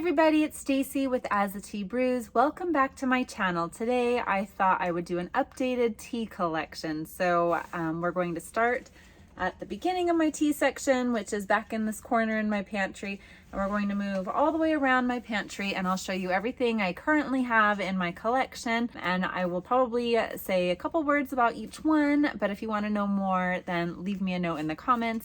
everybody, it's Stacy with As the Tea Brews. Welcome back to my channel. Today I thought I would do an updated tea collection. So we're going to start at the beginning of my tea section, which is back in this corner in my pantry. And we're going to move all the way around my pantry and I'll show you everything I currently have in my collection. And I will probably say a couple words about each one, but if you want to know more, then leave me a note in the comments.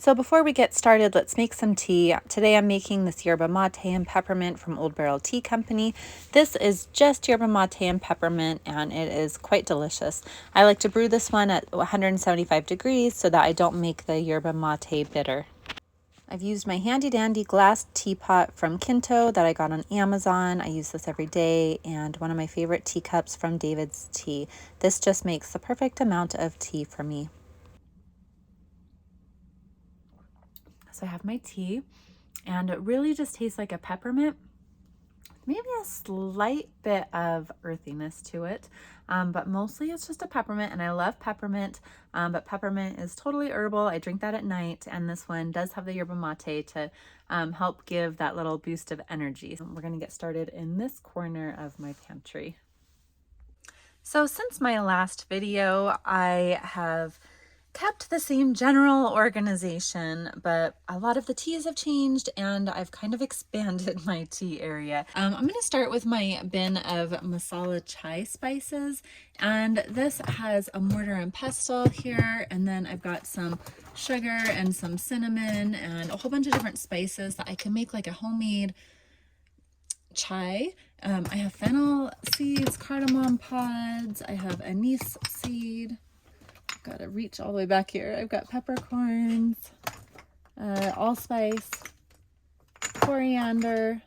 So before we get started, let's make some tea. Today I'm making this yerba mate and peppermint from Old Barrel Tea Company. This is just yerba mate and peppermint and it is quite delicious. I like to brew this one at 175 degrees so that I don't make the yerba mate bitter. I've used my handy dandy glass teapot from Kinto that I got on Amazon. I use this every day, and one of my favorite teacups from David's Tea. This just makes the perfect amount of tea for me. So I have my tea and it really just tastes like a peppermint, maybe a slight bit of earthiness to it, but mostly it's just a peppermint, and I love peppermint, but peppermint is totally herbal. I drink that at night, and this one does have the yerba mate to help give that little boost of energy. We're going to get started in this corner of my pantry. So since my last video, I have kept the same general organization, but a lot of the teas have changed and I've kind of expanded my tea area. I'm going to start with my bin of masala chai spices, and this has a mortar and pestle here, and then I've got some sugar and some cinnamon and a whole bunch of different spices that I can make like a homemade chai. I have fennel seeds, cardamom pods, I have anise seed. Gotta reach all the way back here. I've got peppercorns, allspice, coriander,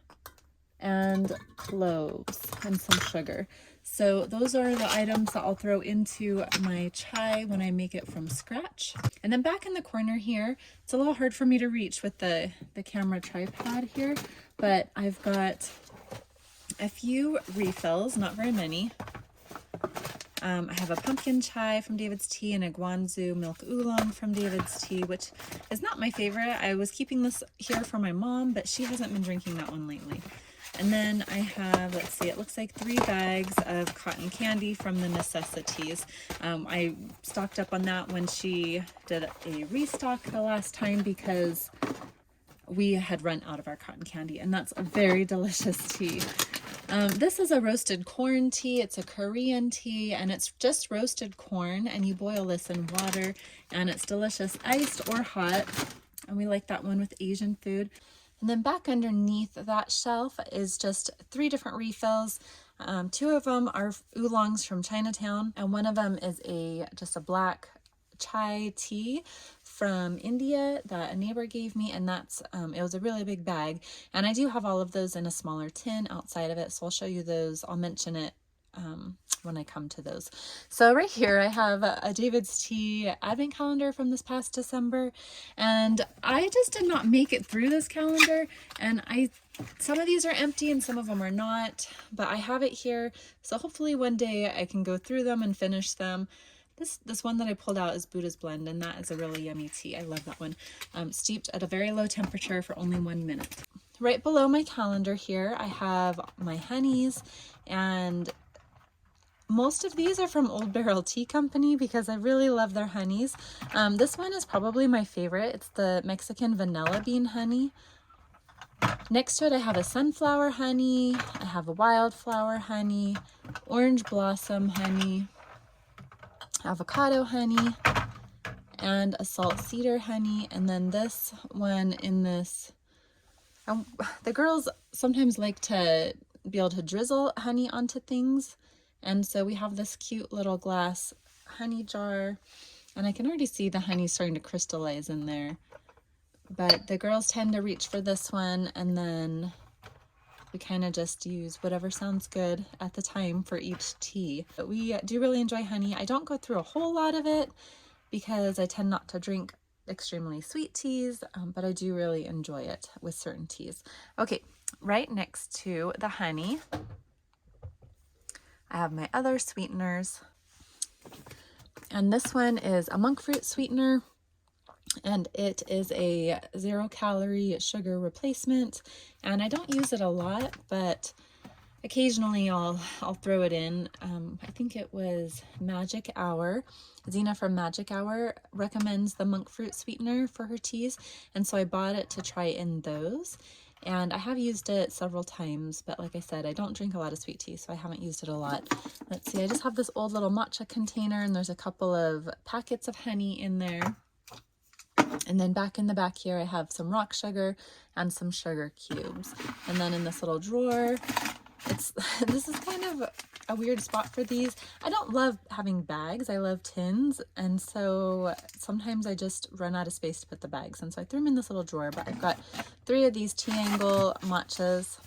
and cloves, and some sugar. So those are the items that I'll throw into my chai when I make it from scratch. And then back in the corner here, it's a little hard for me to reach with the camera tripod here, but I've got a few refills, not very many. I have a pumpkin chai from David's Tea and a Guanzu milk oolong from David's Tea, which is not my favorite. I was keeping this here for my mom, but she hasn't been drinking that one lately. And then I have, let's see, it looks like 3 bags of cotton candy from the Necessities. I stocked up on that when she did a restock the last time because we had run out of our cotton candy, and that's a very delicious tea. This is a roasted corn tea. It's a Korean tea, and it's just roasted corn, and you boil this in water, and it's delicious iced or hot, and we like that one with Asian food. And then back underneath that shelf is just 3 different refills. 2 of them are oolongs from Chinatown, and one of them is just a black chai tea from India that a neighbor gave me, and that's it was a really big bag, and I do have all of those in a smaller tin outside of it, so I'll show you those. I'll mention it when I come to those. So right here I have a David's Tea advent calendar from this past December, and I just did not make it through this calendar, and some of these are empty and some of them are not, but I have it here, so hopefully one day I can go through them and finish them. This one that I pulled out is Buddha's Blend, and that is a really yummy tea. I love that one. Steeped at a very low temperature for only 1 minute. Right below my calendar here, I have my honeys, and most of these are from Old Barrel Tea Company because I really love their honeys. This one is probably my favorite. It's the Mexican vanilla bean honey. Next to it, I have a sunflower honey, I have a wildflower honey, orange blossom honey, avocado honey, and a salt cedar honey. And then this one in this, the girls sometimes like to be able to drizzle honey onto things, and so we have this cute little glass honey jar, and I can already see the honey starting to crystallize in there, but the girls tend to reach for this one, and then we kind of just use whatever sounds good at the time for each tea. But we do really enjoy honey. I don't go through a whole lot of it because I tend not to drink extremely sweet teas, but I do really enjoy it with certain teas. Okay, right next to the honey, I have my other sweeteners. And this one is a monk fruit sweetener. and it is a 0-calorie sugar replacement, and I don't use it a lot, but occasionally I'll throw it in. I think it was Magic Hour. Zena from Magic Hour recommends the monk fruit sweetener for her teas, and so I bought it to try in those. And I have used it several times, but like I said, I don't drink a lot of sweet tea, so I haven't used it a lot. Let's see, I just have this old little matcha container, and there's a couple of packets of honey in there. And then back in the back here, I have some rock sugar and some sugar cubes. And then in this little drawer, this is kind of a weird spot for these. I don't love having bags. I love tins. And so sometimes I just run out of space to put the bags. And so I threw them in this little drawer, but I've got 3 of these tea angle matchas.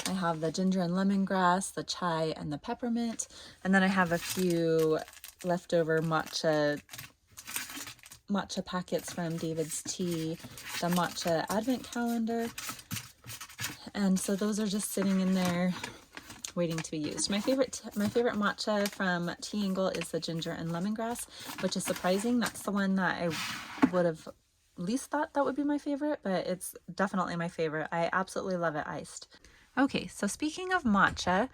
I have the ginger and lemongrass, the chai, and the peppermint. And then I have a few leftover matcha packets from David's Tea, the matcha advent calendar. And so those are just sitting in there waiting to be used. My favorite matcha from Tea Angle is the ginger and lemongrass, which is surprising. That's the one that I would have least thought that would be my favorite, but it's definitely my favorite. I absolutely love it iced. Okay, so speaking of matcha,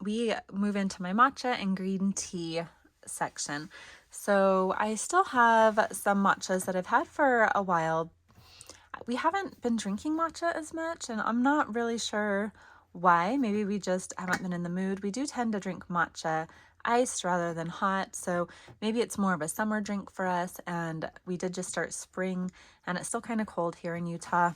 we move into my matcha and green tea section. So I still have some matchas that I've had for a while. We haven't been drinking matcha as much, and I'm not really sure why. Maybe we just haven't been in the mood. We do tend to drink matcha iced rather than hot, so maybe it's more of a summer drink for us, and we did just start spring, and it's still kind of cold here in Utah,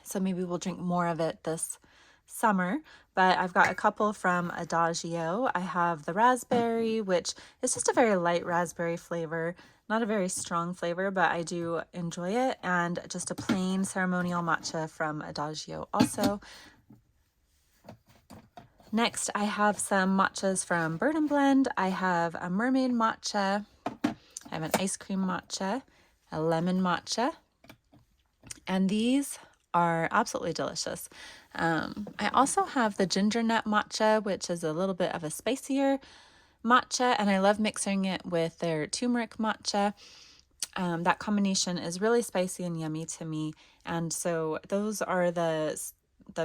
so maybe we'll drink more of it this summer. But I've got a couple from Adagio. I have the raspberry, which is just a very light raspberry flavor, not a very strong flavor, but I do enjoy it, and just a plain ceremonial matcha from Adagio also. Next, I have some matchas from Bird and Blend. I have a mermaid matcha, I have an ice cream matcha, a lemon matcha, and these are absolutely delicious. I also have the ginger nut matcha, which is a little bit of a spicier matcha, and I love mixing it with their turmeric matcha. That combination is really spicy and yummy to me, and so those are the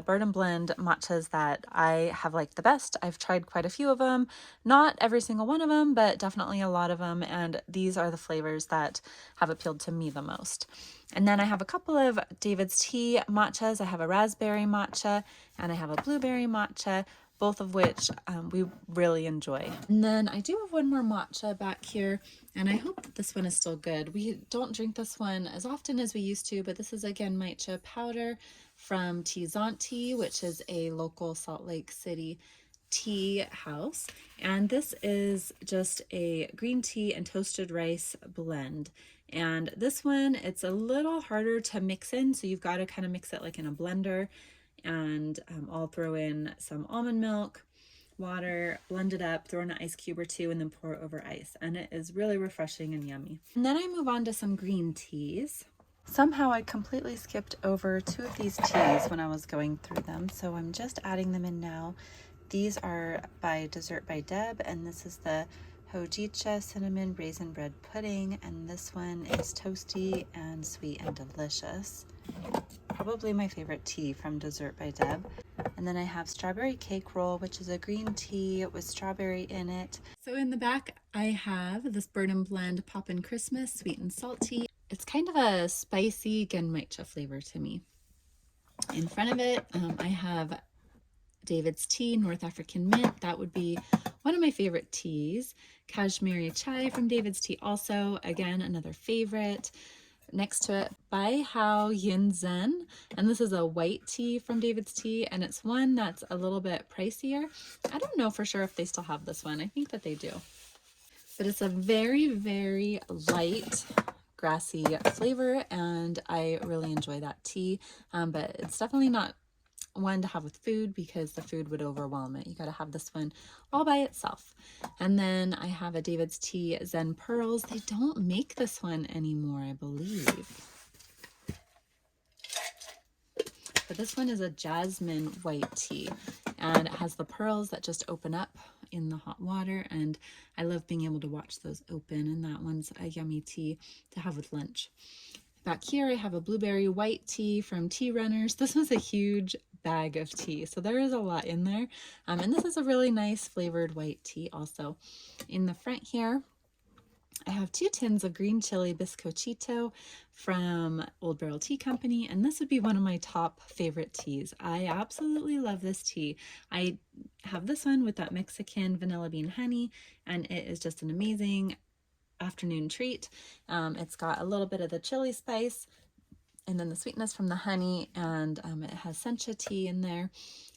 Bird and Blend matchas that I have liked the best. I've tried quite a few of them, not every single one of them, but definitely a lot of them, and these are the flavors that have appealed to me the most. And then I have a couple of David's Tea matchas. I have a raspberry matcha and I have a blueberry matcha, both of which we really enjoy. And then I do have one more matcha back here, and I hope that this one is still good. We don't drink this one as often as we used to, but this is again matcha powder from Tea Zen Pearls, which is a local Salt Lake City tea house. And this is just a green tea and toasted rice blend. And this one, it's a little harder to mix in, so you've got to kind of mix it like in a blender. And I'll throw in some almond milk, water, blend it up, throw in an ice cube or 2, and then pour it over ice. And it is really refreshing and yummy. And then I move on to some green teas. Somehow I completely skipped over 2 of these teas when I was going through them, so I'm just adding them in now. These are by Dessert by Deb, and this is the Hojicha Cinnamon Raisin Bread Pudding, and this one is toasty and sweet and delicious. Probably my favorite tea from Dessert by Deb. And then I have Strawberry Cake Roll, which is a green tea with strawberry in it. So in the back, I have this Bird and Blend Poppin' Christmas Sweet and Salty. It's kind of a spicy genmaicha flavor to me. In front of it, I have David's Tea North African Mint. That would be one of my favorite teas. Kashmiri Chai from David's Tea also, again, another favorite. Next to it, Bai Hao Ginseng, and this is a white tea from David's Tea, and it's one that's a little bit pricier. I don't know for sure if they still have this one. I think that they do. But it's a very, very light, grassy flavor, and I really enjoy that tea. But it's definitely not one to have with food because the food would overwhelm it. You got to have this one all by itself. And then I have a David's Tea Zen Pearls. They don't make this one anymore, I believe. But this one is a jasmine white tea, and it has the pearls that just open up in the hot water, and I love being able to watch those open, and that one's a yummy tea to have with lunch. Back here I have a blueberry white tea from Tea Runners. This was a huge bag of tea, so there is a lot in there, and this is a really nice flavored white tea also. In the front here I have 2 tins of green chili bizcochito from Old Barrel Tea Company, and this would be one of my top favorite teas. I absolutely love this tea. I have this one with that Mexican vanilla bean honey, and it is just an amazing afternoon treat. It's got a little bit of the chili spice and then the sweetness from the honey, and it has sencha tea in there,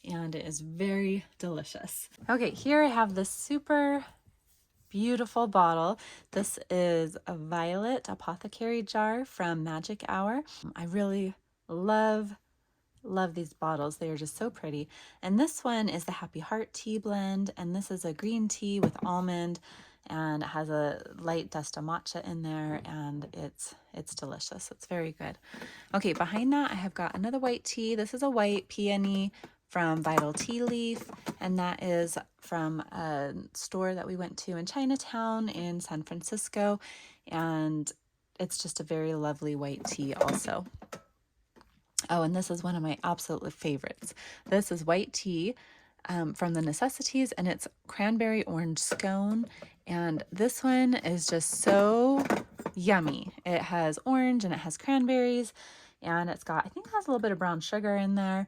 and it is very delicious. Okay, here I have this super beautiful bottle. This is a violet apothecary jar from Magic Hour. I really love these bottles. They are just so pretty. And this one is the Happy Heart tea blend, and this is a green tea with almond, and it has a light dust of matcha in there, and it's delicious. It's very good. Okay, behind that I have got another white tea. This is a white peony from Vital Tea Leaf, and that is from a store that we went to in Chinatown in San Francisco, and it's just a very lovely white tea also. Oh, and this is one of my absolute favorites. This is white tea from the Necessities, and it's cranberry orange scone, and this one is just so yummy. It has orange and it has cranberries, and it's got, I think it has a little bit of brown sugar in there,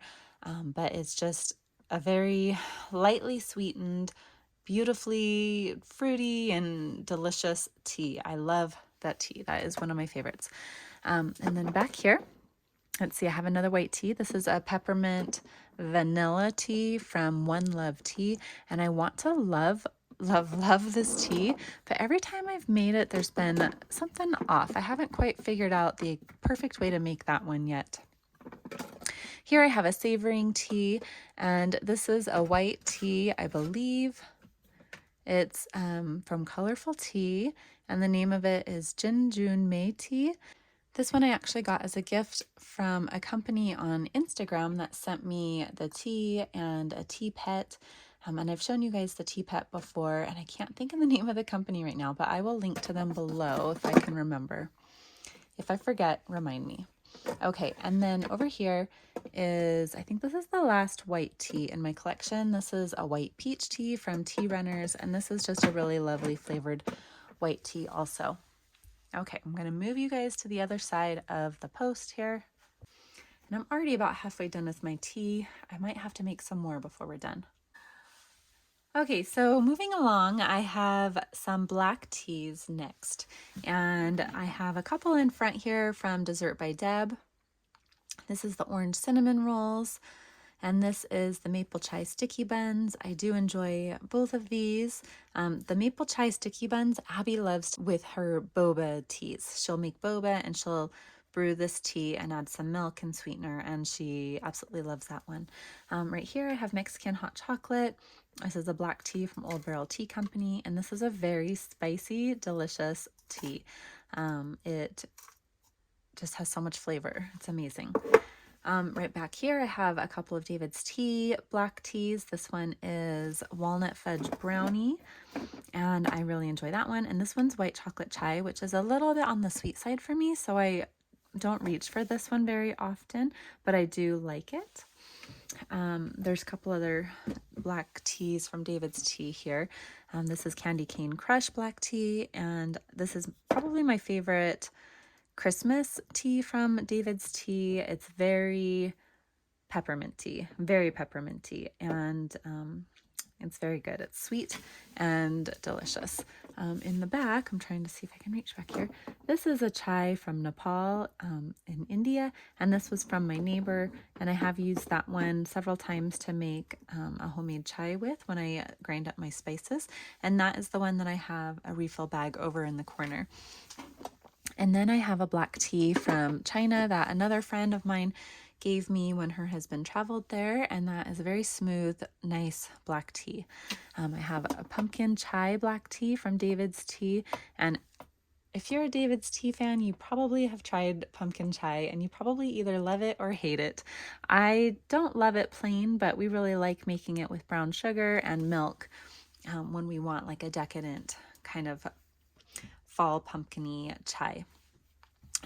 but it's just a very lightly sweetened, beautifully fruity and delicious tea. I love that tea. That is one of my favorites. And then back here, let's see, I have another white tea. This is a Peppermint Vanilla Tea from One Love Tea, and I want to love this tea, but every time I've made it, there's been something off. I haven't quite figured out the perfect way to make that one yet. Here I have a savoring tea, and this is a white tea, I believe. It's from Colorful Tea, and the name of it is Jinjun Mei Tea. This one I actually got as a gift from a company on Instagram that sent me the tea and a tea pet. And I've shown you guys the tea pet before, and I can't think of the name of the company right now, but I will link to them below if I can remember. If I forget, remind me. Okay, and then over here is, I think this is the last white tea in my collection. This is a white peach tea from Tea Runners, and this is just a really lovely flavored white tea also. Okay, I'm going to move you guys to the other side of the post here. And I'm already about halfway done with my tea. I might have to make some more before we're done. Okay, so moving along, I have some black teas next. And I have a couple in front here from Dessert by Deb. This is the orange cinnamon rolls, and this is the maple chai sticky buns. I do enjoy both of these. The maple chai sticky buns, Abby loves with her boba teas. She'll make boba and she'll brew this tea and add some milk and sweetener, and she absolutely loves that one. Right here I have Mexican hot chocolate. This is a black tea from Old Barrel Tea Company, and this is a very spicy, delicious tea. It just has so much flavor. It's amazing. Right back here, I have a couple of David's Tea black teas. This one is Walnut Fudge Brownie, and I really enjoy that one. And this one's White Chocolate Chai, which is a little bit on the sweet side for me, so I don't reach for this one very often, but I do like it. There's a couple other black teas from David's Tea here. This is Candy Cane Crush black tea, and this is probably my favorite Christmas tea from David's Tea. It's very pepperminty, and it's very good. It's sweet and delicious. In the back, I'm trying to see if I can reach back here. This is a chai from Nepal in India, and this was from my neighbor, and I have used that one several times to make a homemade chai with when I grind up my spices, and that is the one that I have a refill bag over in the corner. And then I have a black tea from China that another friend of mine gave me when her husband traveled there, and that is a very smooth, nice black tea. I have a pumpkin chai black tea from David's Tea, and if you're a David's Tea fan, you probably have tried pumpkin chai and you probably either love it or hate it. I don't love it plain, but we really like making it with brown sugar and milk when we want like a decadent kind of fall pumpkin-y chai.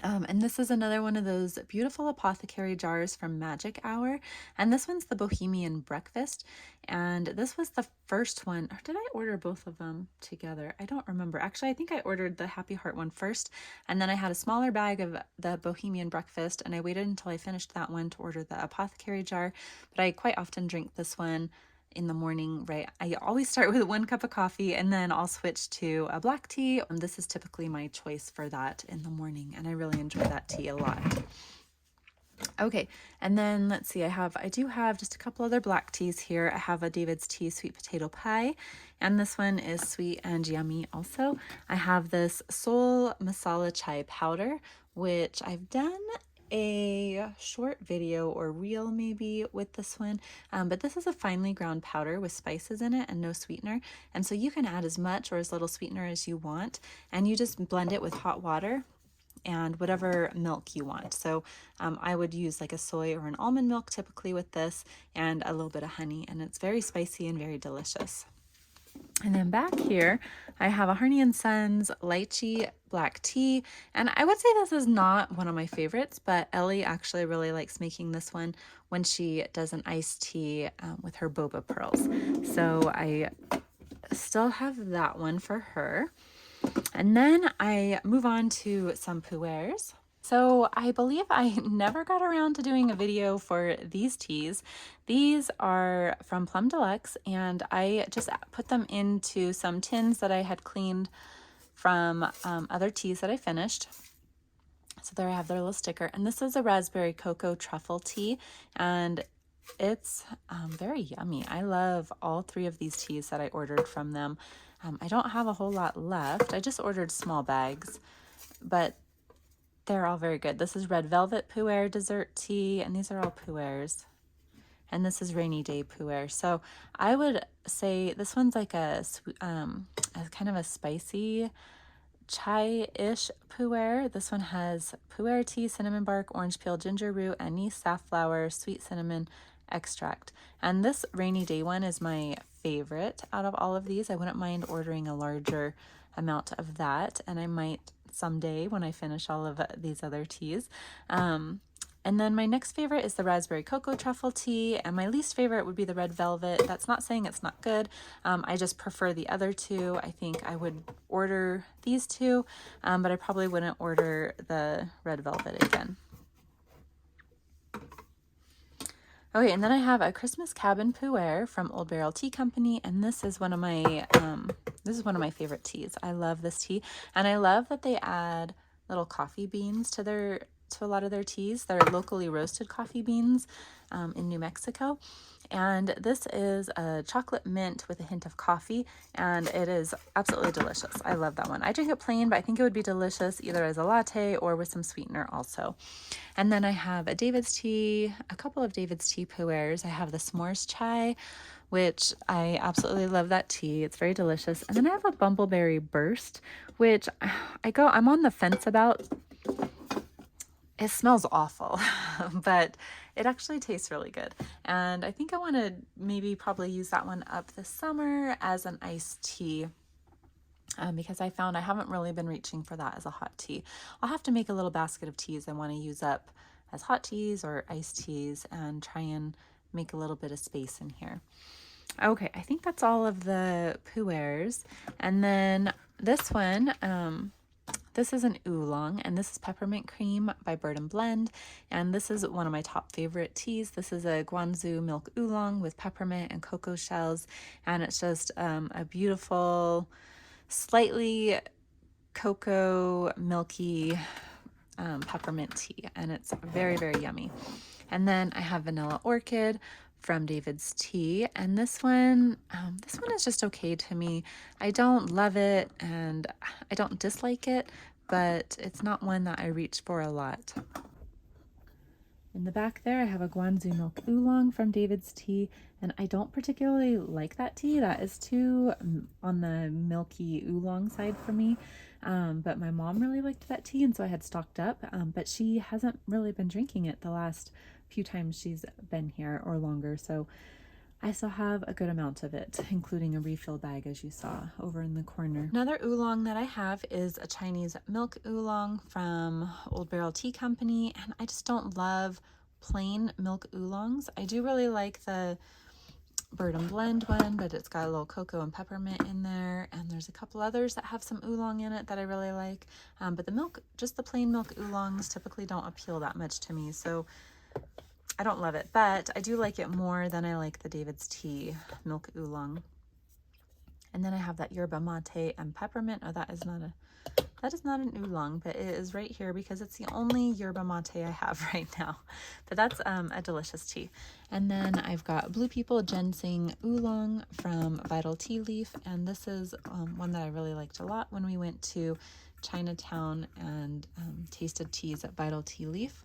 And this is another one of those beautiful apothecary jars from Magic Hour. And this one's the Bohemian Breakfast. And this was the first one. Or did I order both of them together? I don't remember. Actually, I think I ordered the Happy Heart one first. And then I had a smaller bag of the Bohemian Breakfast. And I waited until I finished that one to order the apothecary jar. But I quite often drink this one in the morning, right? I always start with 1 cup of coffee and then I'll switch to a black tea. And this is typically my choice for that in the morning, and I really enjoy that tea a lot. Okay, and then let's see, I do have just a couple other black teas here. I have a David's Tea Sweet Potato Pie, and this one is sweet and yummy also. I have this Soul Masala Chai Powder, which I've done a short video or reel maybe with this one, but this is a finely ground powder with spices in it and no sweetener, and so you can add as much or as little sweetener as you want, and you just blend it with hot water and whatever milk you want. So I would use like a soy or an almond milk typically with this, and a little bit of honey, and it's very spicy and very delicious. And then back here, I have a Hernia & Sons Lychee black tea. And I would say this is not one of my favorites, but Ellie actually really likes making this one when she does an iced tea with her boba pearls. So I still have that one for her. And then I move on to some pu'ers. So I believe I never got around to doing a video for these teas. These are from Plum Deluxe, and I just put them into some tins that I had cleaned from other teas that I finished. So there I have their little sticker. And this is a raspberry cocoa truffle tea, and it's very yummy. I love all 3 of these teas that I ordered from them. I don't have a whole lot left. I just ordered small bags, but they're all very good. This is Red Velvet Pu'er Dessert Tea, and these are all pu'ers. And this is Rainy Day Pu'er. So I would say this one's like a kind of a spicy chai-ish pu'er. This one has pu'er tea, cinnamon bark, orange peel, ginger root, anise, safflower, sweet cinnamon extract. And this Rainy Day one is my favorite out of all of these. I wouldn't mind ordering a larger amount of that, and I might someday when I finish all of these other teas. And then my next favorite is the raspberry cocoa truffle tea, and my least favorite would be the red velvet. That's not saying it's not good. I just prefer the other 2. I think I would order these 2, but I probably wouldn't order the red velvet again. Okay, and then I have a Christmas Cabin Pu'er from Old Barrel Tea Company, and this is one of my favorite teas. I love this tea, and I love that they add little coffee beans to a lot of their teas. They're locally roasted coffee beans in New Mexico. And this is a chocolate mint with a hint of coffee, and it is absolutely delicious. I love that one. I drink it plain, but I think it would be delicious either as a latte or with some sweetener also. And then I have a David's Tea, a couple of David's Tea pu'ers. I have the S'mores Chai, which I absolutely love that tea. It's very delicious. And then I have a Bumbleberry Burst, which I'm on the fence about. It smells awful, but it actually tastes really good. And I think I want to probably use that one up this summer as an iced tea, because I found I haven't really been reaching for that as a hot tea. I'll have to make a little basket of teas I want to use up as hot teas or iced teas and try and make a little bit of space in here. Okay, I think that's all of the pu'ers. And then this one, this is an Oolong, and this is Peppermint Cream by Bird and Blend, and this is one of my top favorite teas. This is a Guanzu milk Oolong with peppermint and cocoa shells, and it's just a beautiful, slightly cocoa milky peppermint tea, and it's very, very yummy. And then I have Vanilla Orchid from David's Tea, and this one is just okay to me. I don't love it and I don't dislike it, but it's not one that I reach for a lot. In the back there, I have a Guanzu milk oolong from David's Tea, and I don't particularly like that tea. That is too on the milky oolong side for me. But my mom really liked that tea, and so I had stocked up, but she hasn't really been drinking it the last few times she's been here or longer, so I still have a good amount of it, including a refill bag, as you saw over in the corner. Another oolong that I have is a Chinese milk oolong from Old Barrel Tea Company, and I just don't love plain milk oolongs. I do really like the Bird and Blend one, but it's got a little cocoa and peppermint in there, and there's a couple others that have some oolong in it that I really like. But the milk, just the plain milk oolongs typically don't appeal that much to me, so I don't love it, but I do like it more than I like the David's Tea milk oolong. And then I have that yerba mate and peppermint. Oh, that is not an oolong, but it is right here because it's the only yerba mate I have right now. But that's a delicious tea. And then I've got Blue People Ginseng Oolong from Vital Tea Leaf, and this is one that I really liked a lot when we went to Chinatown and tasted teas at Vital Tea Leaf.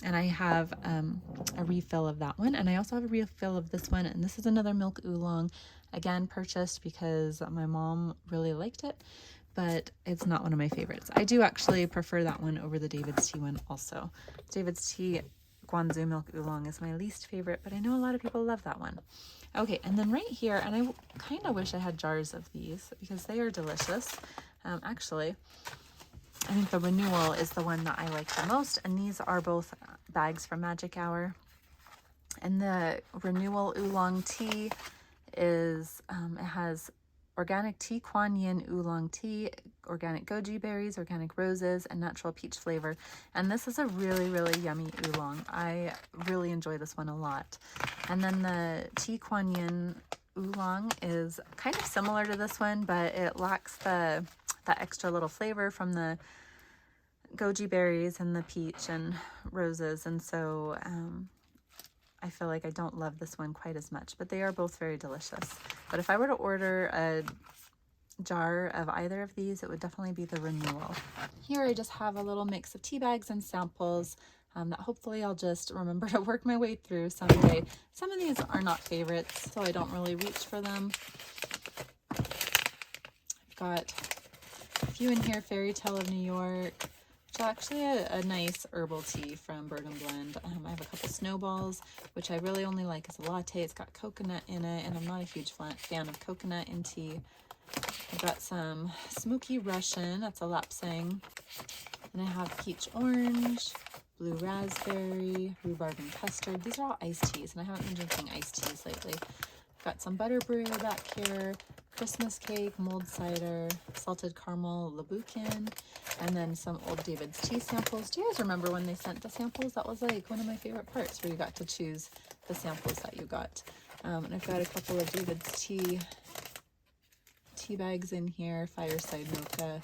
And I have a refill of that one, and I also have a refill of this one, and this is another milk oolong, again purchased because my mom really liked it, but it's not one of my favorites. I do actually prefer that one over the David's Tea one also. David's Tea Guanzu milk oolong is my least favorite, but I know a lot of people love that one. Okay, and then right here, and I kind of wish I had jars of these because they are delicious. Actually, I think the Renewal is the one that I like the most, and these are both bags from Magic Hour. And the Renewal Oolong Tea is, it has organic tea Kuan Yin oolong tea, organic goji berries, organic roses, and natural peach flavor. And this is a really, really yummy oolong. I really enjoy this one a lot. And then the tea Kuan Yin oolong is kind of similar to this one, but it lacks that extra little flavor from the goji berries and the peach and roses, and so I feel like I don't love this one quite as much, but they are both very delicious. But if I were to order a jar of either of these, it would definitely be the Renewal. Here I just have a little mix of tea bags and samples that hopefully I'll just remember to work my way through someday. Some of these are not favorites, so I don't really reach for them. I've got a few in here, Fairy Tale of New York, which is actually a nice herbal tea from Bird and Blend. I have a couple Snowballs, which I really only like as a latte. It's got coconut in it, and I'm not a huge fan of coconut in tea. I've got some Smoky Russian, that's a lapsang. And I have Peach Orange, Blue Raspberry, Rhubarb and Custard. These are all iced teas, and I haven't been drinking iced teas lately. I've got some Butter Brew back here, Christmas Cake, Mulled Cider, Salted Caramel Labukin, and then some old David's Tea samples. Do you guys remember when they sent the samples? That was like one of my favorite parts, where you got to choose the samples that you got. And I've got a couple of David's Tea bags in here, Fireside Mocha,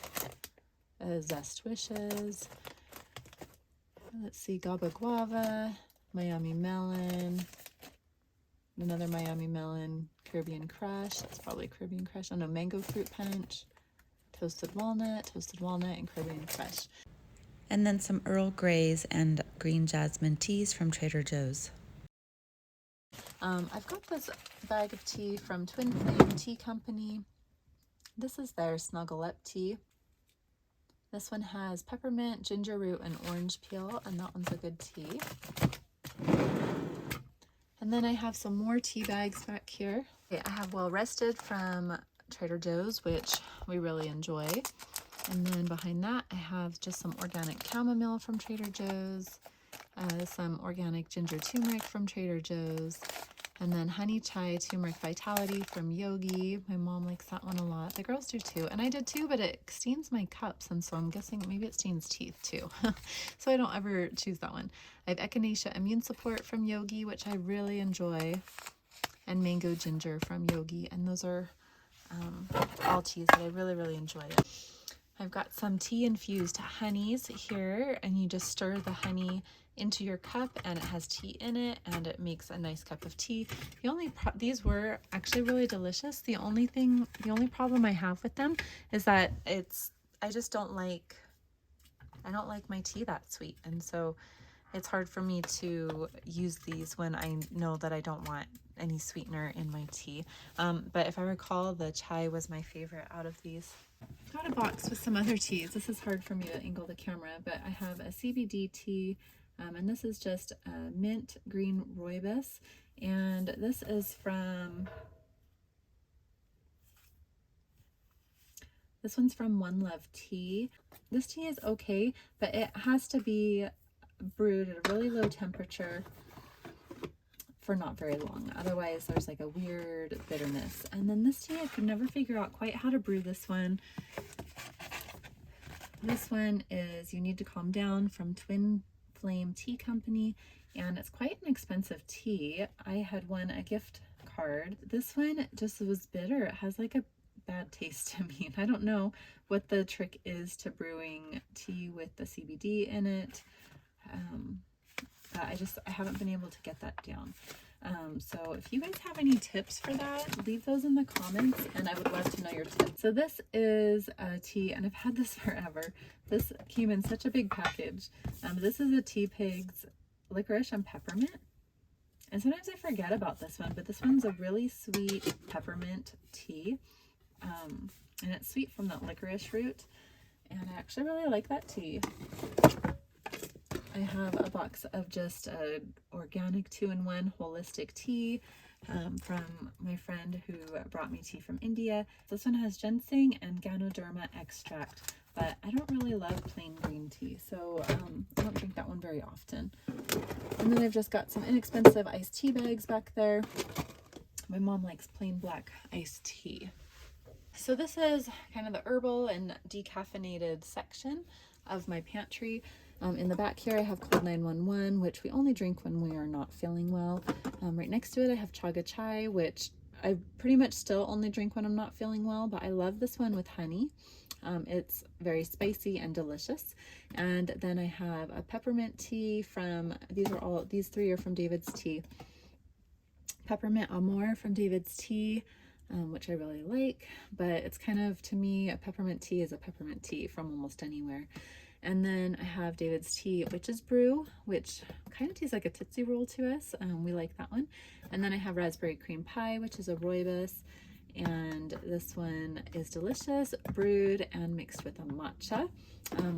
Zest Wishes, let's see, Gaba Guava, Miami Melon, another Miami Melon, Caribbean Crush, that's probably Caribbean Crush, oh no, Mango Fruit Punch, Toasted Walnut, and Caribbean Crush. And then some Earl Greys and Green Jasmine teas from Trader Joe's. I've got this bag of tea from Twin Flame Tea Company. This is their Snuggle Up tea. This one has peppermint, ginger root, and orange peel, and that one's a good tea. And then I have some more tea bags back here. Okay, I have Well Rested from Trader Joe's, which we really enjoy. And then behind that, I have just some organic chamomile from Trader Joe's, some organic ginger turmeric from Trader Joe's, and then honey chai turmeric vitality from Yogi. My mom likes that one a lot. The girls do too, and I did too, but it stains my cups, and so I'm guessing maybe it stains teeth too. So I don't ever choose that one. I have Echinacea Immune Support from Yogi, which I really enjoy, and Mango Ginger from Yogi, and those are all teas that I really, really enjoy. I've got some tea infused honeys here, and you just stir the honey into your cup, and it has tea in it, and it makes a nice cup of tea. These were actually really delicious. The only problem I have with them is that I don't like my tea that sweet, and so it's hard for me to use these when I know that I don't want any sweetener in my tea. But if I recall, the chai was my favorite out of these. Got a box with some other teas. This is hard for me to angle the camera, but I have a CBD tea, and this is just mint green rooibos, and this is from, this one's from One Love Tea. This tea is okay, but it has to be brewed at a really low temperature for not very long. Otherwise, there's like a weird bitterness. And then this tea, I could never figure out quite how to brew this one. This one is You Need to Calm Down from Twin Flame Tea Company, and it's quite an expensive tea. I had won a gift card. This one just was bitter. It has like a bad taste to me. I don't know what the trick is to brewing tea with the CBD in it. I haven't been able to get that down. So if you guys have any tips for that, leave those in the comments, and I would love to know your tips. So this is a tea, and I've had this forever. This came in such a big package. This is a Tea Pigs Licorice and Peppermint. And sometimes I forget about this one, but this one's a really sweet peppermint tea. And it's sweet from that licorice root. And I actually really like that tea. I have a box of just organic 2-in-1 holistic tea from my friend who brought me tea from India. This one has ginseng and ganoderma extract, but I don't really love plain green tea, so I don't drink that one very often. And then I've just got some inexpensive iced tea bags back there. My mom likes plain black iced tea. So this is kind of the herbal and decaffeinated section of my pantry. In the back here I have Cold 911, which we only drink when we are not feeling well. Right next to it I have Chaga Chai, which I pretty much still only drink when I'm not feeling well, but I love this one with honey. It's very spicy and delicious. And then I have a peppermint tea from, these three are from David's Tea. Peppermint Amore from David's Tea, which I really like, but it's kind of, to me, a peppermint tea is a peppermint tea from almost anywhere. And then I have David's Tea Witch's Brew, which kind of tastes like a Tootsie Roll to us. We like that one. And then I have Raspberry Cream Pie, which is a Rooibos. And this one is delicious, brewed and mixed with a matcha,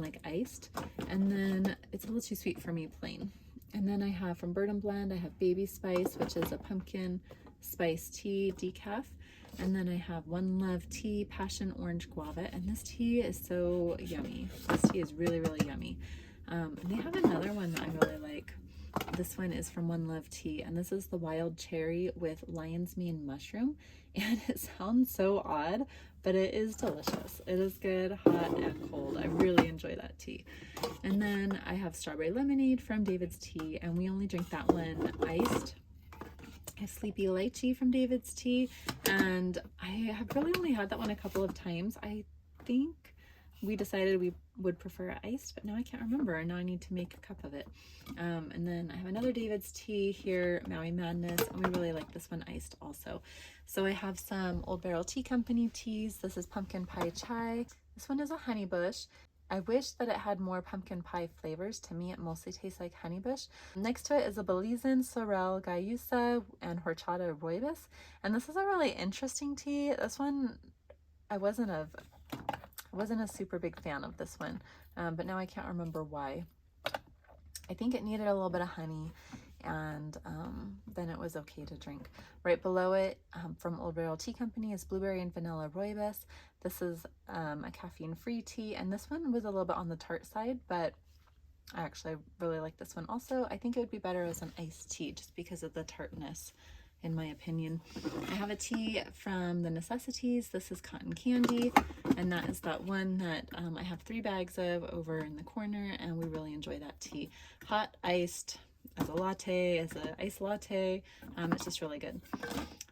like iced. And then it's a little too sweet for me plain. And then I have from Bird and Blend, I have Baby Spice, which is a pumpkin spice tea decaf. And then I have One Love Tea Passion Orange Guava, and this tea is so yummy. This tea is really, really yummy. And they have another one that I really like. This one is from One Love Tea, and this is the Wild Cherry with Lion's Mane Mushroom. And it sounds so odd, but it is delicious. It is good, hot and cold. I really enjoy that tea. And then I have Strawberry Lemonade from David's Tea, and we only drink that one iced. I have Sleepy Lychee from David's Tea, and I have really only had that one a couple of times. I think we decided we would prefer it iced, but now I can't remember, and now I need to make a cup of it. And then I have another David's Tea here, Maui Madness, and we really like this one iced also. So I have some Old Barrel Tea Company teas. This is Pumpkin Pie Chai. This one is a honey bush. I wish that it had more pumpkin pie flavors. To me, it mostly tastes like honeybush. Next to it is a Belizean Sorrel Gayusa and Horchata Rooibos. And this is a really interesting tea. This one, I wasn't a super big fan of this one, but now I can't remember why. I think it needed a little bit of honey, and then it was okay to drink. Right below it, from Old Barrel Tea Company, is Blueberry and Vanilla Rooibos. This is a caffeine-free tea, and this one was a little bit on the tart side, but I actually really like this one also. I think it would be better as an iced tea just because of the tartness, in my opinion. I have a tea from the Necessities. This is Cotton Candy, and that is that one that I have 3 bags of over in the corner, and we really enjoy that tea. Hot, iced, as a latte, as an iced latte. It's just really good.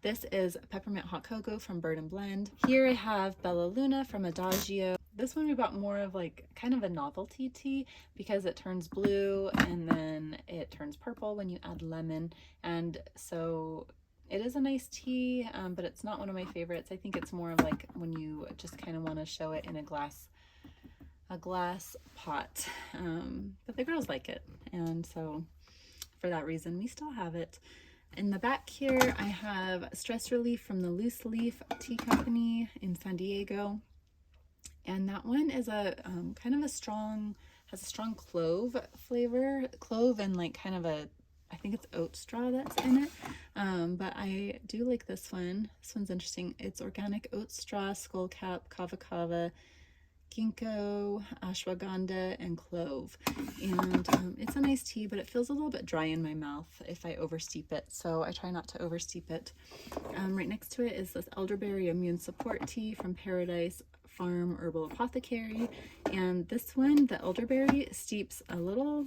This is Peppermint Hot Cocoa from Bird and Blend. Here I have Bella Luna from Adagio. This one we bought more of like kind of a novelty tea because it turns blue and then it turns purple when you add lemon. And so it is a nice tea, but it's not one of my favorites. I think it's more of like when you just kind of want to show it in a glass a glass pot, but the girls like it, and so for that reason we still have it. In the back here I have Stress Relief from the Loose Leaf Tea Company in San Diego, and that one is a kind of a strong, has a strong clove flavor, clove and like kind of a, I think it's oat straw that's in it, but I do like this one. This one's interesting. It's organic oat straw, skullcap, kava kava, ginkgo, ashwagandha, and clove. And it's a nice tea, but it feels a little bit dry in my mouth if I oversteep it, so I try not to oversteep it. Right next to it is this elderberry immune support tea from Paradise Farm Herbal Apothecary, and this one, the elderberry, steeps a little,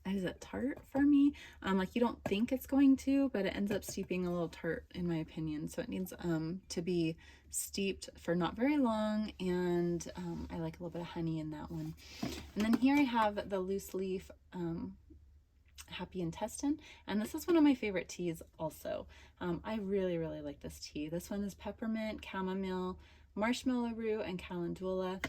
is it tart for me? Like you don't think it's going to, but it ends up steeping a little tart in my opinion. So it needs to be steeped for not very long, and I like a little bit of honey in that one. And then here I have the Loose Leaf Happy Intestine, and this is one of my favorite teas also. I really like this tea. This one is peppermint, chamomile, marshmallow root, and calendula.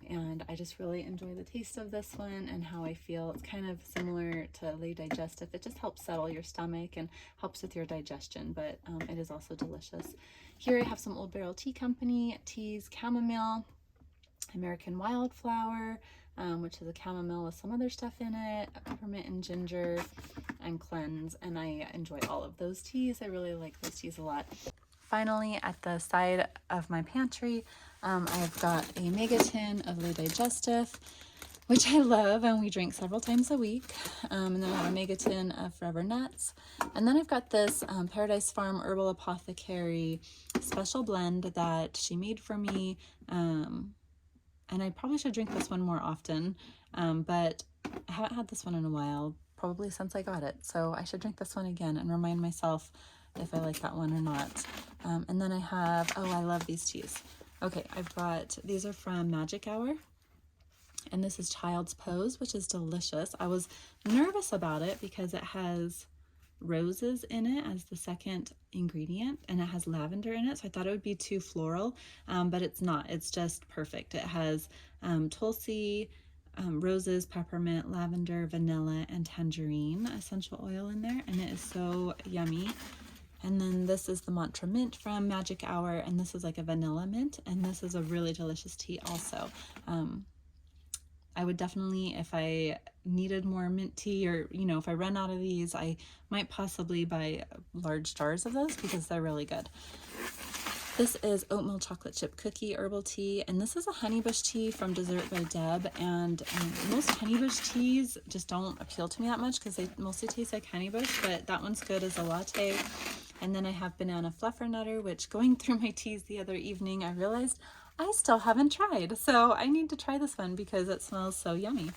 And I just really enjoy the taste of this one and how I feel. It's kind of similar to Lay Digestive. It just helps settle your stomach and helps with your digestion, but it is also delicious. Here I have some Old Barrel Tea Company teas, chamomile, American Wildflower, which is a chamomile with some other stuff in it, peppermint and ginger, and cleanse. And I enjoy all of those teas. I really like those teas a lot. Finally, at the side of my pantry, I've got a mega tin of Lay Digestive, which I love and we drink several times a week. And then I have a mega tin of Forever Nuts. And then I've got this Paradise Farm Herbal Apothecary special blend that she made for me. And I probably should drink this one more often, but I haven't had this one in a while, probably since I got it. So I should drink this one again and remind myself if I like that one or not. And then I have, oh, I love these teas. Okay, I've got, these are from Magic Hour, and this is Child's Pose, which is delicious. I was nervous about it because it has roses in it as the second ingredient, and it has lavender in it, so I thought it would be too floral, but it's not. It's just perfect. It has tulsi, roses, peppermint, lavender, vanilla, and tangerine essential oil in there, and it is so yummy. And then this is the Mantra Mint from Magic Hour, and this is like a vanilla mint, and this is a really delicious tea also. I would definitely, if I needed more mint tea, or you know, if I run out of these, I might possibly buy large jars of those because they're really good. This is Oatmeal Chocolate Chip Cookie Herbal Tea, and this is a honeybush tea from Dessert by Deb, and most honeybush teas just don't appeal to me that much because they mostly taste like honeybush, but that one's good as a latte. And then I have Banana Fluffernutter, which going through my teas the other evening, I realized I still haven't tried, so I need to try this one because it smells so yummy.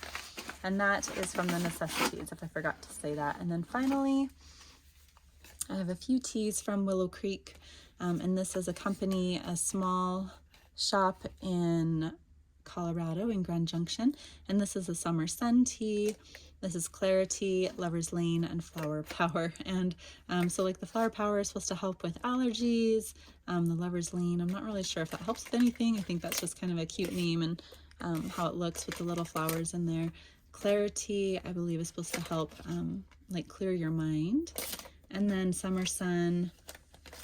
And that is from the Necessities, if I forgot to say that. And then finally, I have a few teas from Willow Creek, and this is a company, a small shop in Colorado in Grand Junction, and this is a Summer Sun tea. This is Clarity, Lover's Lane, and Flower Power. And so like the Flower Power is supposed to help with allergies. The Lover's Lane, I'm not really sure if that helps with anything. I think that's just kind of a cute name and how it looks with the little flowers in there. Clarity, I believe, is supposed to help like clear your mind. And then Summer Sun,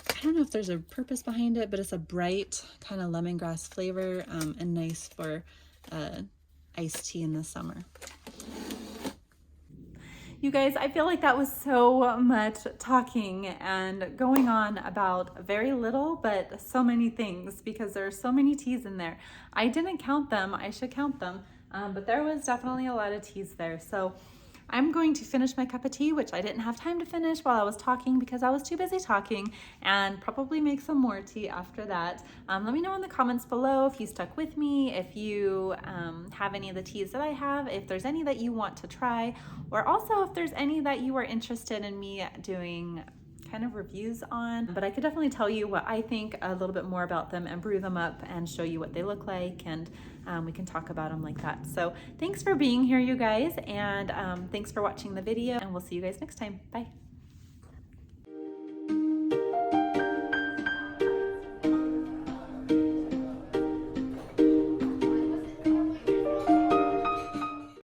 I don't know if there's a purpose behind it, but it's a bright kind of lemongrass flavor and nice for iced tea in the summer. You guys, I feel like that was so much talking and going on about very little, but so many things because there are so many teas in there. I didn't count them. I should count them, but there was definitely a lot of teas there. So I'm going to finish my cup of tea, which I didn't have time to finish while I was talking because I was too busy talking, and probably make some more tea after that. Let me know in the comments below if you stuck with me, if you have any of the teas that I have, if there's any that you want to try, or also if there's any that you are interested in me doing kind of reviews on. But I could definitely tell you what I think a little bit more about them and brew them up and show you what they look like, and we can talk about them like that. So thanks for being here, you guys, and thanks for watching the video, and we'll see you guys next time. Bye.